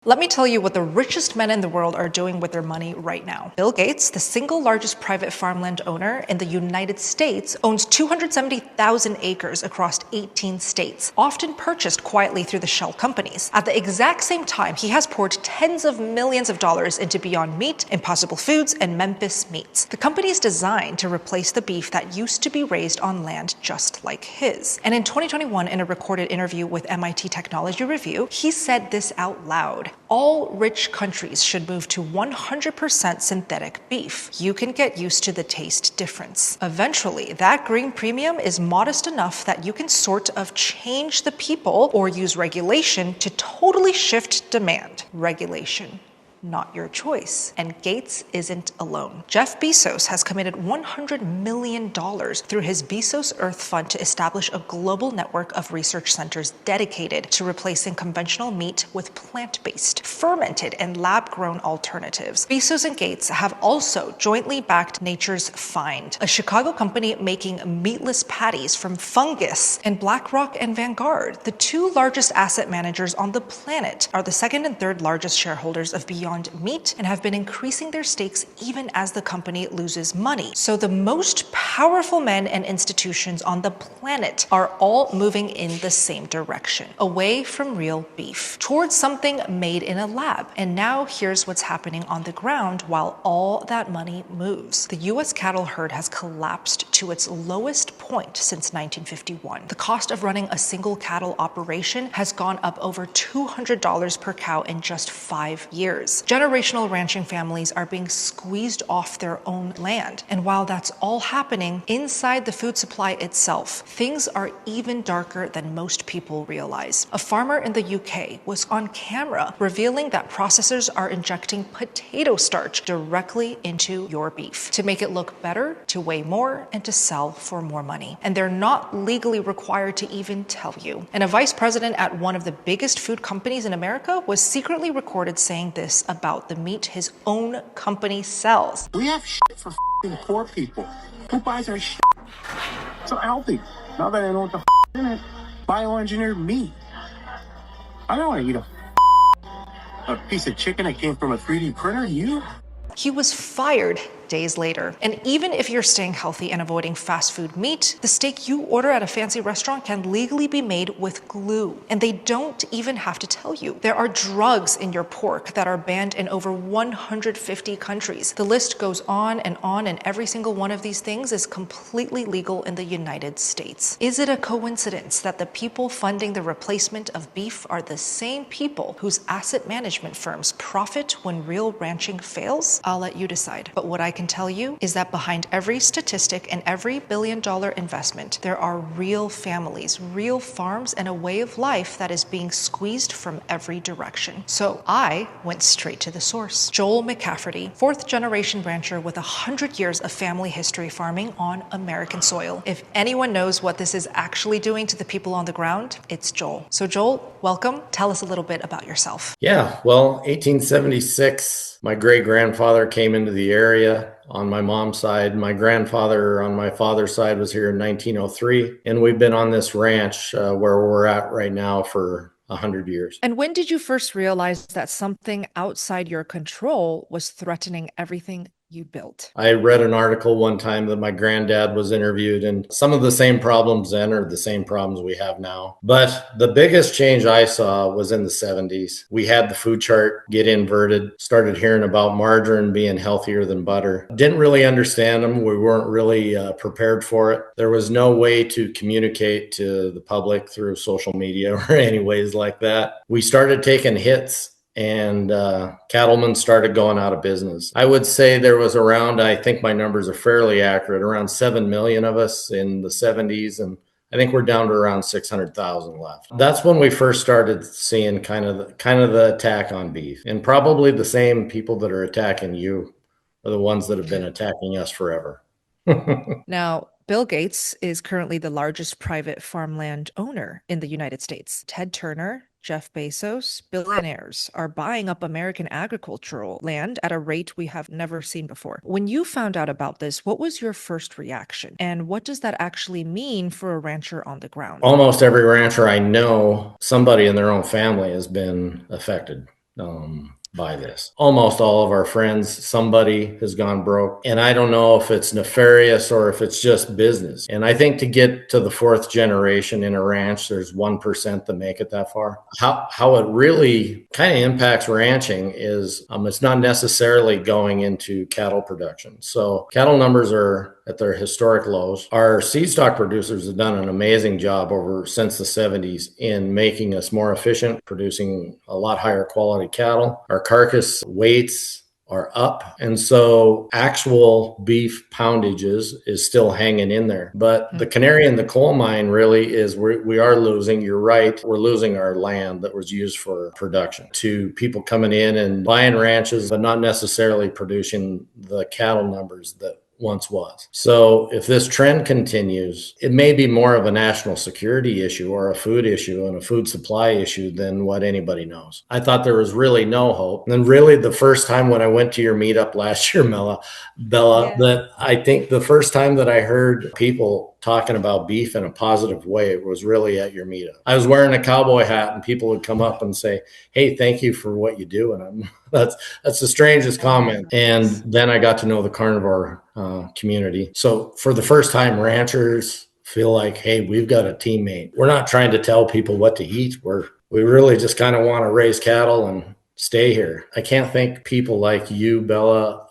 Let me tell you what the richest men in the world are doing with their money right now. Bill Gates, the single largest private farmland owner in the United States, owns 270,000 acres across 18 states, often purchased quietly through the shell companies. At the exact same time, he has poured tens of millions of dollars into Beyond Meat, Impossible Foods, and Memphis Meats. The company is designed to replace the beef that used to be raised on land just like his. And in 2021, in a recorded interview with MIT Technology Review, he said this out loud. All rich countries should move to 100% synthetic beef. You can get used to the taste difference. Eventually, that green premium is modest enough that you can sort of change the people or use regulation to totally shift demand. Regulation. Not your choice. And Gates isn't alone. Jeff Bezos has committed $100 million through his Bezos Earth Fund to establish a global network of research centers dedicated to replacing conventional meat with plant-based, fermented, and lab-grown alternatives. Bezos and Gates have also jointly backed Nature's Find, a Chicago company making meatless patties from fungus, and BlackRock and Vanguard, the two largest asset managers on the planet, are the second and third largest shareholders of Beyond Meat and have been increasing their stakes even as the company loses money. So the most powerful men and institutions on the planet are all moving in the same direction, away from real beef, towards something made in a lab. And now here's what's happening on the ground while all that money moves. The US cattle herd has collapsed to its lowest point since 1951. The cost of running a single cattle operation has gone up over $200 per cow in just 5 years. Generational ranching families are being squeezed off their own land. And while that's all happening, inside the food supply itself, things are even darker than most people realize. A farmer in the UK was on camera revealing that processors are injecting potato starch directly into your beef to make it look better, to weigh more, and to sell for more money. And they're not legally required to even tell you. And a vice president at one of the biggest food companies in America was secretly recorded saying this about the meat his own company sells. We have shit for poor people. Who buys our shit? So healthy. Now that I know what the in it, bioengineered meat. I don't want to eat a piece of chicken that came from a 3D printer. You? He was fired days later. And even if you're staying healthy and avoiding fast food meat, the steak you order at a fancy restaurant can legally be made with glue. And they don't even have to tell you. There are drugs in your pork that are banned in over 150 countries. The list goes on, and every single one of these things is completely legal in the United States. Is it a coincidence that the people funding the replacement of beef are the same people whose asset management firms profit when real ranching fails? I'll let you decide. But what I can tell you is that behind every statistic and every billion-dollar investment, there are real families, real farms, and a way of life that is being squeezed from every direction. So I went straight to the source. Joel McCafferty, fourth-generation rancher with 100 years of family history farming on American soil. If anyone knows what this is actually doing to the people on the ground, it's Joel. So Joel, welcome. Tell us a little bit about yourself. Yeah, well, 1876, my great-grandfather came into the area on my mom's side. My grandfather on my father's side was here in 1903, and we've been on this ranch where we're at right now for 100 years. And when did you first realize that something outside your control was threatening everything you built? I read an article one time that my granddad was interviewed, and some of the same problems then are the same problems we have now. But the biggest change I saw was in the 70s. We had the food chart get inverted, started hearing about margarine being healthier than butter. Didn't really understand them. We weren't really prepared for it. There was no way to communicate to the public through social media or any ways like that. We started taking hits, and cattlemen started going out of business. I would say there was around, I think my numbers are fairly accurate, around 7 million of us in the 70s, and I think we're down to around 600,000 left. That's when we first started seeing kind of the attack on beef. And probably the same people that are attacking you are the ones that have been attacking us forever. Now, Bill Gates is currently the largest private farmland owner in the United States. Ted Turner, Jeff Bezos, Billionaires are buying up American agricultural land at a rate we have never seen before. When you found out about this, what was your first reaction? And what does that actually mean for a rancher on the ground? Almost every rancher I know, somebody in their own family has been affected. buy this. Almost all of our friends, somebody has gone broke. And I don't know if it's nefarious or if it's just business. And I think to get to the fourth generation in a ranch, there's 1% that make it that far. How it really kind of impacts ranching is it's not necessarily going into cattle production. So cattle numbers are at their historic lows. Our seed stock producers have done an amazing job since the 70s in making us more efficient, producing a lot higher quality cattle. Our carcass weights are up. And so actual beef poundages is still hanging in there. But the canary in the coal mine really is we are losing, you're right, we're losing our land that was used for production to people coming in and buying ranches, but not necessarily producing the cattle numbers that once was. So if this trend continues, it may be more of a national security issue or a food issue and a food supply issue than what anybody knows. I thought there was really no hope. And then really the first time when I went to your meetup last year, Bella, that I think the first time that I heard people talking about beef in a positive way was really at your meetup. I was wearing a cowboy hat and people would come up and say, "Hey, thank you for what you do." And that's the strangest comment. And then I got to know the carnivore community. So for the first time, ranchers feel like, hey, we've got a teammate. We're not trying to tell people what to eat. We really just kind of want to raise cattle and stay here. I can't thank people like you, Bella,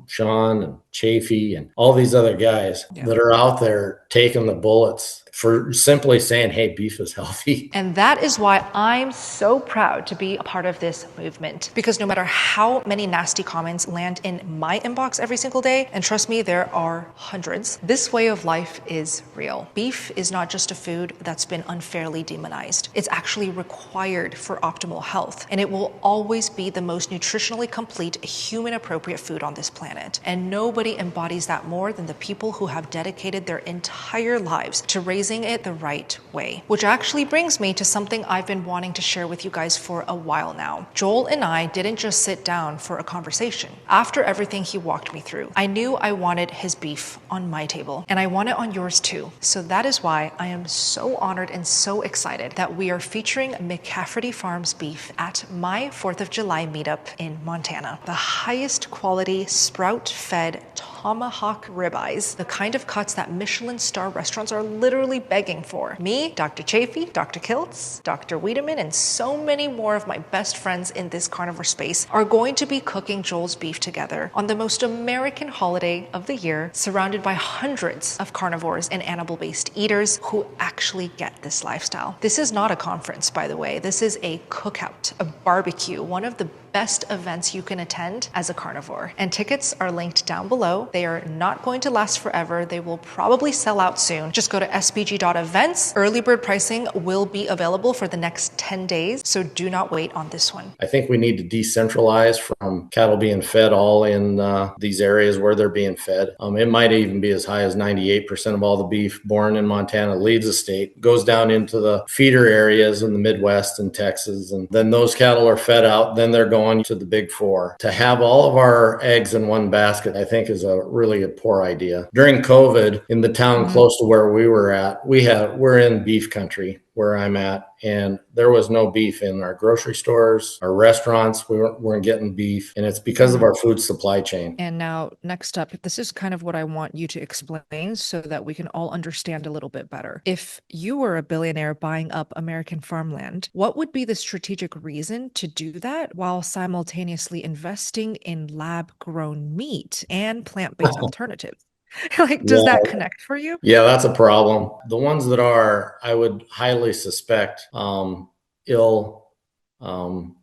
Sean, and Chafee, and all these other guys that are out there taking the bullets for simply saying, hey, beef is healthy. And that is why I'm so proud to be a part of this movement, because no matter how many nasty comments land in my inbox every single day, and trust me, there are hundreds, this way of life is real. Beef is not just a food that's been unfairly demonized. It's actually required for optimal health, and it will always be the most nutritionally complete, human-appropriate food on this planet. And nobody embodies that more than the people who have dedicated their entire lives to raising it the right way. Which actually brings me to something I've been wanting to share with you guys for a while now. Joel and I didn't just sit down for a conversation. After everything he walked me through, I knew I wanted his beef on my table, and I want it on yours too. So that is why I am so honored and so excited that we are featuring McCafferty Farms beef at my 4th of July meetup in Montana. The highest quality, sprout-fed tomahawk ribeyes, the kind of cuts that Michelin star restaurants are literally begging for. Me, Dr. Chafee, Dr. Kiltz, Dr. Wiedemann, and so many more of my best friends in this carnivore space are going to be cooking Joel's beef together on the most American holiday of the year, surrounded by hundreds of carnivores and animal-based eaters who actually get this lifestyle. This is not a conference, by the way. This is a cookout, a barbecue, one of the best events you can attend as a carnivore. And tickets are linked down below. They are not going to last forever. They will probably sell out soon. Just go to sbg.events. Early bird pricing will be available for the next 10 days, so do not wait on this one. I think we need to decentralize from cattle being fed all in these areas where they're being fed. It might even be as high as 98% of all the beef born in Montana leaves the state, goes down into the feeder areas in the Midwest and Texas, and then those cattle are fed out. Then they're going to the big four. To have all of our eggs in one basket, I think is really a poor idea. During COVID, in the town close to where we were at, we're in beef country where I'm at, and there was no beef in our grocery stores, our restaurants. We weren't getting beef, and it's because of our food supply chain. And now, next up, this is kind of what I want you to explain so that we can all understand a little bit better. If you were a billionaire buying up American farmland, what would be the strategic reason to do that while simultaneously investing in lab-grown meat and plant-based alternatives? Like, does that connect for you? Yeah, that's a problem. The ones that are, I would highly suspect ill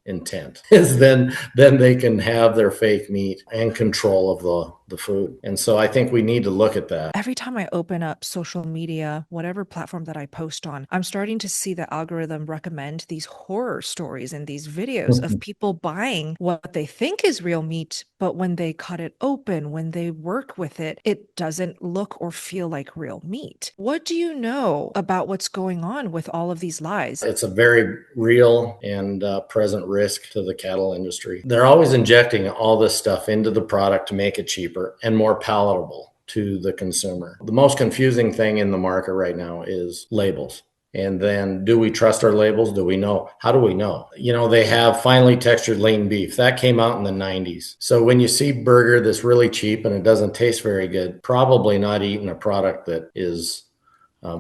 intent is then they can have their fake meat and control of the food. And so I think we need to look at that. Every time I open up social media, whatever platform that I post on, I'm starting to see the algorithm recommend these horror stories and these videos of people buying what they think is real meat, but when they cut it open, when they work with it, it doesn't look or feel like real meat. What do you know about what's going on with all of these lies? It's a very real and present risk to the cattle industry. They're always injecting all this stuff into the product to make it cheaper and more palatable to the consumer. The most confusing thing in the market right now is labels. And then do we trust our labels? Do we know? How do we know? They have finely textured lean beef. That came out in the 90s. So when you see burger that's really cheap and it doesn't taste very good, probably not eating a product that is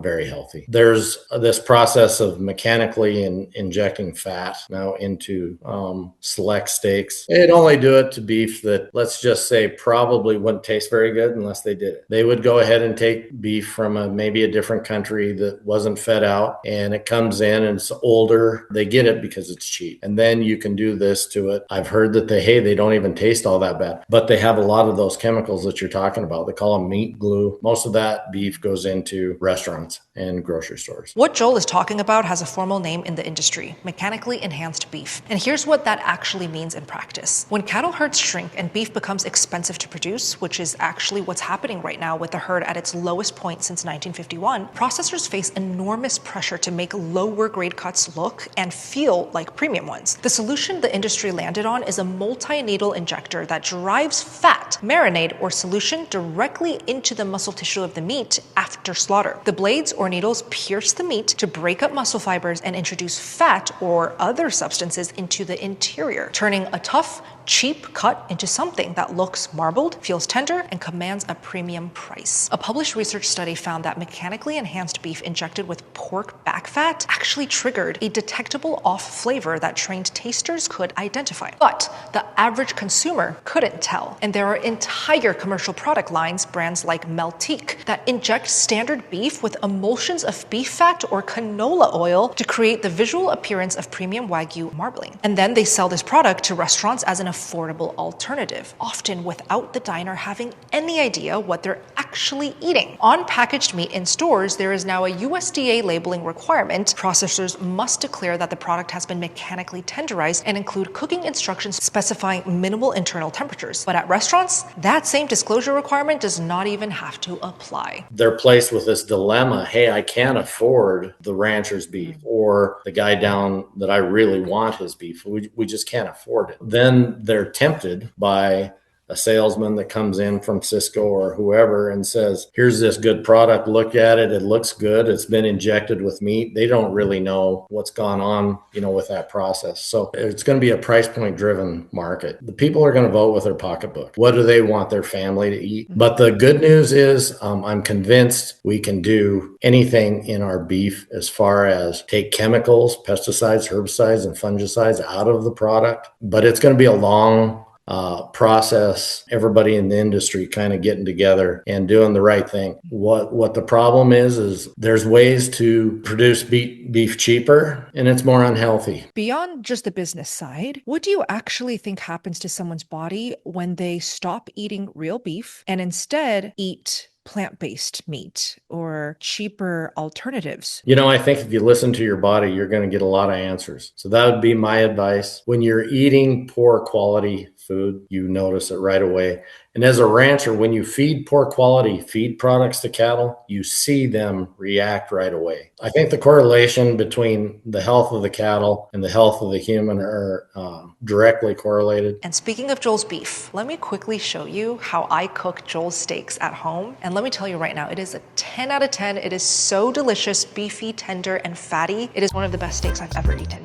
very healthy. There's this process of mechanically injecting fat now into select steaks. They'd only do it to beef that, let's just say, probably wouldn't taste very good unless they did it. They would go ahead and take beef from maybe a different country that wasn't fed out, and it comes in and it's older. They get it because it's cheap. And then you can do this to it. I've heard that they don't even taste all that bad, but they have a lot of those chemicals that you're talking about. They call them meat glue. Most of that beef goes into restaurants and grocery stores. What Joel is talking about has a formal name in the industry: mechanically enhanced beef. And here's what that actually means in practice. When cattle herds shrink and beef becomes expensive to produce, which is actually what's happening right now with the herd at its lowest point since 1951, processors face enormous pressure to make lower grade cuts look and feel like premium ones. The solution the industry landed on is a multi-needle injector that drives fat, marinade, or solution directly into the muscle tissue of the meat after slaughter. The blades or needles pierce the meat to break up muscle fibers and introduce fat or other substances into the interior, turning a tough, cheap cut into something that looks marbled, feels tender, and commands a premium price. A published research study found that mechanically enhanced beef injected with pork back fat actually triggered a detectable off flavor that trained tasters could identify. But the average consumer couldn't tell. And there are entire commercial product lines, brands like Meltique, that inject standard beef with emulsions of beef fat or canola oil to create the visual appearance of premium Wagyu marbling. And then they sell this product to restaurants as an affordable alternative, often without the diner having any idea what they're actually eating. On packaged meat in stores, there is now a USDA labeling requirement. Processors must declare that the product has been mechanically tenderized and include cooking instructions specifying minimal internal temperatures. But at restaurants, that same disclosure requirement does not even have to apply. They're placed with this dilemma: hey, I can't afford the rancher's beef, or the guy down that I really want his beef. We just can't afford it. Then they're tempted by a salesman that comes in from Cisco or whoever and says, here's this good product, look at it, it looks good, it's been injected with meat. They don't really know what's gone on, with that process. So it's going to be a price point driven market. The people are going to vote with their pocketbook. What do they want their family to eat? But the good news is I'm convinced we can do anything in our beef as far as take chemicals, pesticides, herbicides, and fungicides out of the product. But it's going to be a long process, everybody in the industry kind of getting together and doing the right thing. What the problem is there's ways to produce beef cheaper, and it's more unhealthy. Beyond just the business side, what do you actually think happens to someone's body when they stop eating real beef and instead eat plant-based meat or cheaper alternatives? I think if you listen to your body, you're going to get a lot of answers. So that would be my advice. When you're eating poor quality food, you notice it right away. And as a rancher, when you feed poor quality feed products to cattle, you see them react right away. I think the correlation between the health of the cattle and the health of the human are directly correlated. And speaking of Joel's beef, let me quickly show you how I cook Joel's steaks at home. And let me tell you right now, it is a 10 out of 10. It is so delicious, beefy, tender, and fatty. It is one of the best steaks I've ever eaten.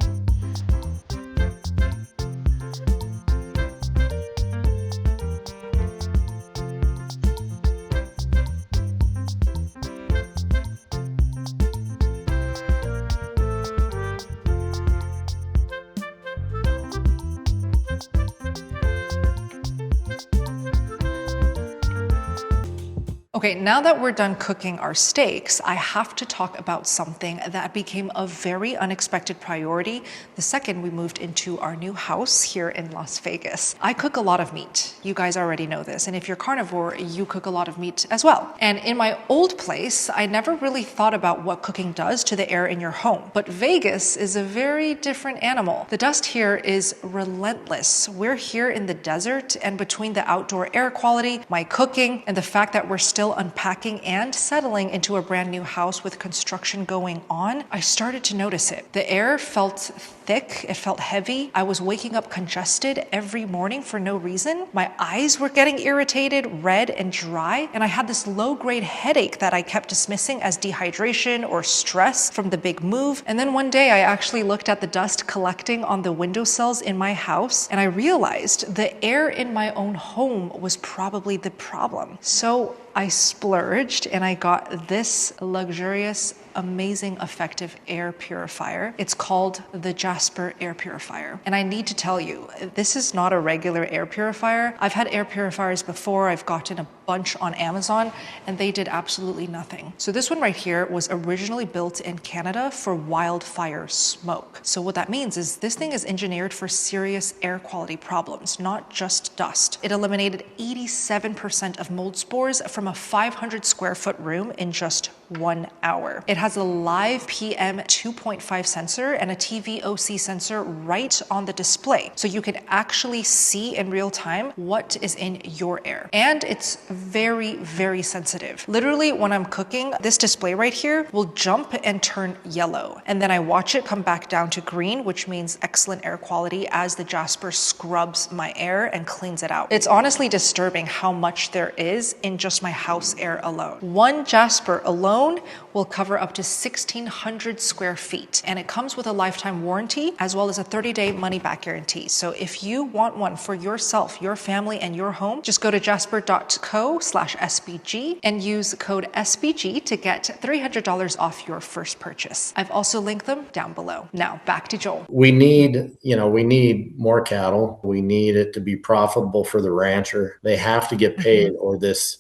Okay, now that we're done cooking our steaks, I have to talk about something that became a very unexpected priority the second we moved into our new house here in Las Vegas. I cook a lot of meat. You guys already know this. And if you're carnivore, you cook a lot of meat as well. And in my old place, I never really thought about what cooking does to the air in your home. But Vegas is a very different animal. The dust here is relentless. We're here in the desert, and between the outdoor air quality, my cooking, and the fact that we're still still unpacking and settling into a brand new house with construction going on, I started to notice it. The air felt thick, it felt heavy. I was waking up congested every morning for no reason. My eyes were getting irritated, red and dry, and I had this low-grade headache that I kept dismissing as dehydration or stress from the big move. And then one day I actually looked at the dust collecting on the windowsills in my house, and I realized the air in my own home was probably the problem. So I splurged and I got this luxurious, amazing, effective air purifier. It's called the Jaspr air purifier. And I need to tell you, this is not a regular air purifier. I've had air purifiers before. I've gotten a bunch on Amazon and they did absolutely nothing. So this one right here was originally built in Canada for wildfire smoke. So what that means is this thing is engineered for serious air quality problems, not just dust. It eliminated 87% of mold spores from a 500 square foot room in just 1 hour. It has a live PM 2.5 sensor and a TVOC sensor right on the display. So you can actually see in real time what is in your air. And it's very, very sensitive. Literally, when I'm cooking, this display right here will jump and turn yellow. And then I watch it come back down to green, which means excellent air quality as the Jaspr scrubs my air and cleans it out. It's honestly disturbing how much there is in just my house air alone. One Jaspr alone will cover up to 1,600 square feet, and it comes with a lifetime warranty as well as a 30-day money-back guarantee. So if you want one for yourself, your family, and your home, just go to jaspr.co/SBG and use code SBG to get $300 off your first purchase. I've also linked them down below. Now back to Joel. We need more cattle. We need it to be profitable for the rancher. They have to get paid or this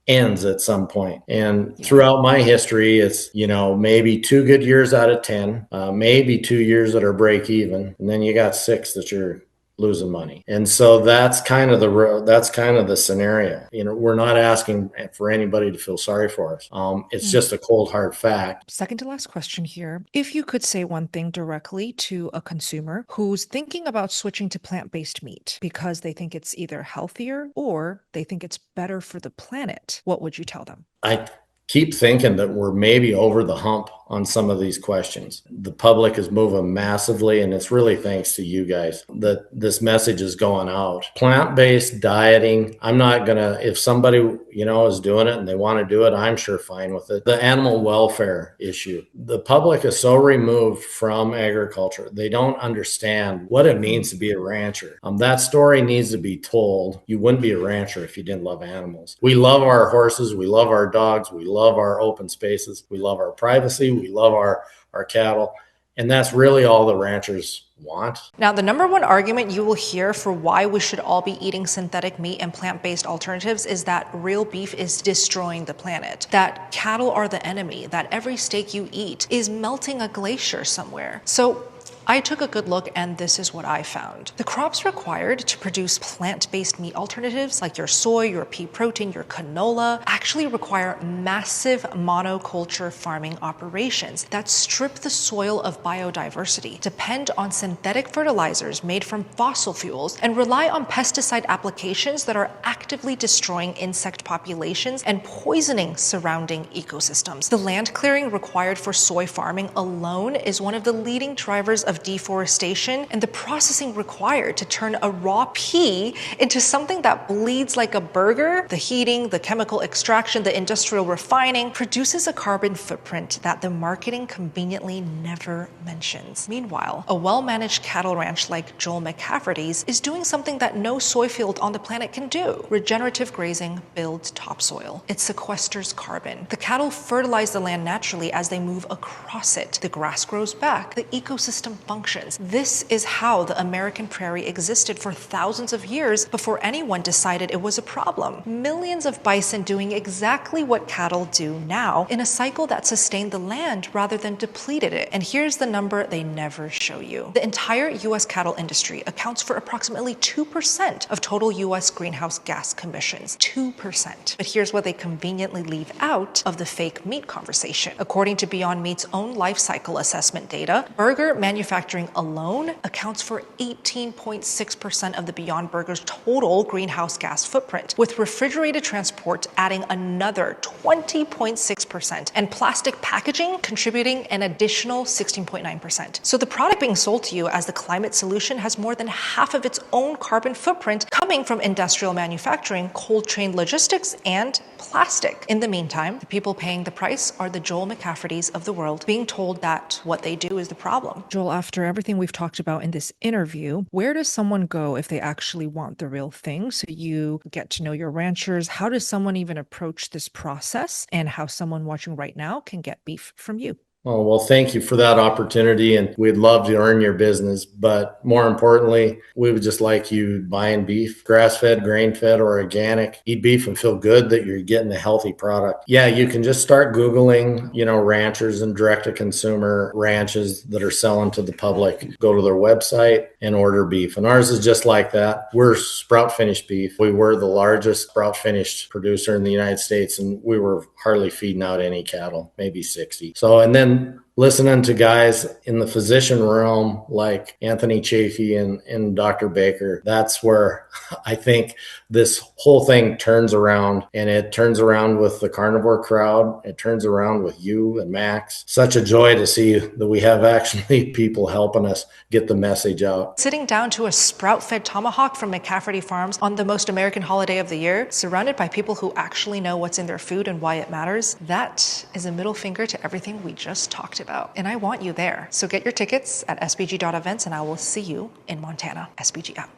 ends at some point. And throughout my history, it's, maybe 2 good years out of 10, maybe 2 years that are break even. And then you got 6 that you're losing money. And so that's kind of the scenario. We're not asking for anybody to feel sorry for us. It's just a cold hard fact. Second to last question here. If you could say one thing directly to a consumer who's thinking about switching to plant-based meat because they think it's either healthier or they think it's better for the planet, what would you tell them? I keep thinking that we're maybe over the hump on some of these questions. The public is moving massively, and it's really thanks to you guys that this message is going out. Plant-based dieting, I'm not gonna, if somebody, is doing it and they want to do it, I'm sure fine with it. The animal welfare issue, the public is so removed from agriculture. They don't understand what it means to be a rancher. That story needs to be told. You wouldn't be a rancher if you didn't love animals. We love our horses. We love our dogs. We love our open spaces. We love our privacy. We love our cattle. And that's really all the ranchers want. Now, the number one argument you will hear for why we should all be eating synthetic meat and plant-based alternatives is that real beef is destroying the planet, that cattle are the enemy, that every steak you eat is melting a glacier somewhere. So I took a good look and this is what I found. The crops required to produce plant-based meat alternatives like your soy, your pea protein, your canola actually require massive monoculture farming operations that strip the soil of biodiversity, depend on synthetic fertilizers made from fossil fuels, and rely on pesticide applications that are actively destroying insect populations and poisoning surrounding ecosystems. The land clearing required for soy farming alone is one of the leading drivers of deforestation, and the processing required to turn a raw pea into something that bleeds like a burger, the heating, the chemical extraction, the industrial refining, produces a carbon footprint that the marketing conveniently never mentions. Meanwhile, a well-managed cattle ranch like Joel McCafferty's is doing something that no soy field on the planet can do. Regenerative grazing builds topsoil. It sequesters carbon. The cattle fertilize the land naturally as they move across it. The grass grows back. The ecosystem functions. This is how the American prairie existed for thousands of years before anyone decided it was a problem. Millions of bison doing exactly what cattle do now in a cycle that sustained the land rather than depleted it. And here's the number they never show you. The entire US cattle industry accounts for approximately 2% of total US greenhouse gas emissions. 2%. But here's what they conveniently leave out of the fake meat conversation. According to Beyond Meat's own life cycle assessment data, burger manufacturers manufacturing alone accounts for 18.6% of the Beyond Burger's total greenhouse gas footprint, with refrigerated transport adding another 20.6% and plastic packaging contributing an additional 16.9%. So the product being sold to you as the climate solution has more than half of its own carbon footprint coming from industrial manufacturing, cold chain logistics, and plastic. In the meantime, the people paying the price are the Joel McCaffertys of the world, being told that what they do is the problem. Joel, after everything we've talked about in this interview, where does someone go if they actually want the real thing? So you get to know your ranchers. How does someone even approach this process, and how someone watching right now can get beef from you? Oh, well, thank you for that opportunity. And we'd love to earn your business. But more importantly, we would just like you buying beef, grass-fed, grain-fed, or organic. Eat beef and feel good that you're getting a healthy product. Yeah, you can just start Googling, ranchers and direct-to-consumer ranches that are selling to the public. Go to their website and order beef. And ours is just like that. We're sprout finished beef. We were the largest sprout finished producer in the United States, and we were hardly feeding out any cattle, maybe 60. So, and then listening to guys in the physician realm like Anthony Chafee and Dr. Baker, that's where I think this whole thing turns around, and it turns around with the carnivore crowd. It turns around with you and Max. Such a joy to see that we have actually people helping us get the message out. Sitting down to a sprout-fed tomahawk from McCafferty Farms on the most American holiday of the year, surrounded by people who actually know what's in their food and why it matters, that is a middle finger to everything we just talked about. And I want you there. So get your tickets at sbg.events, and I will see you in Montana. SBG out.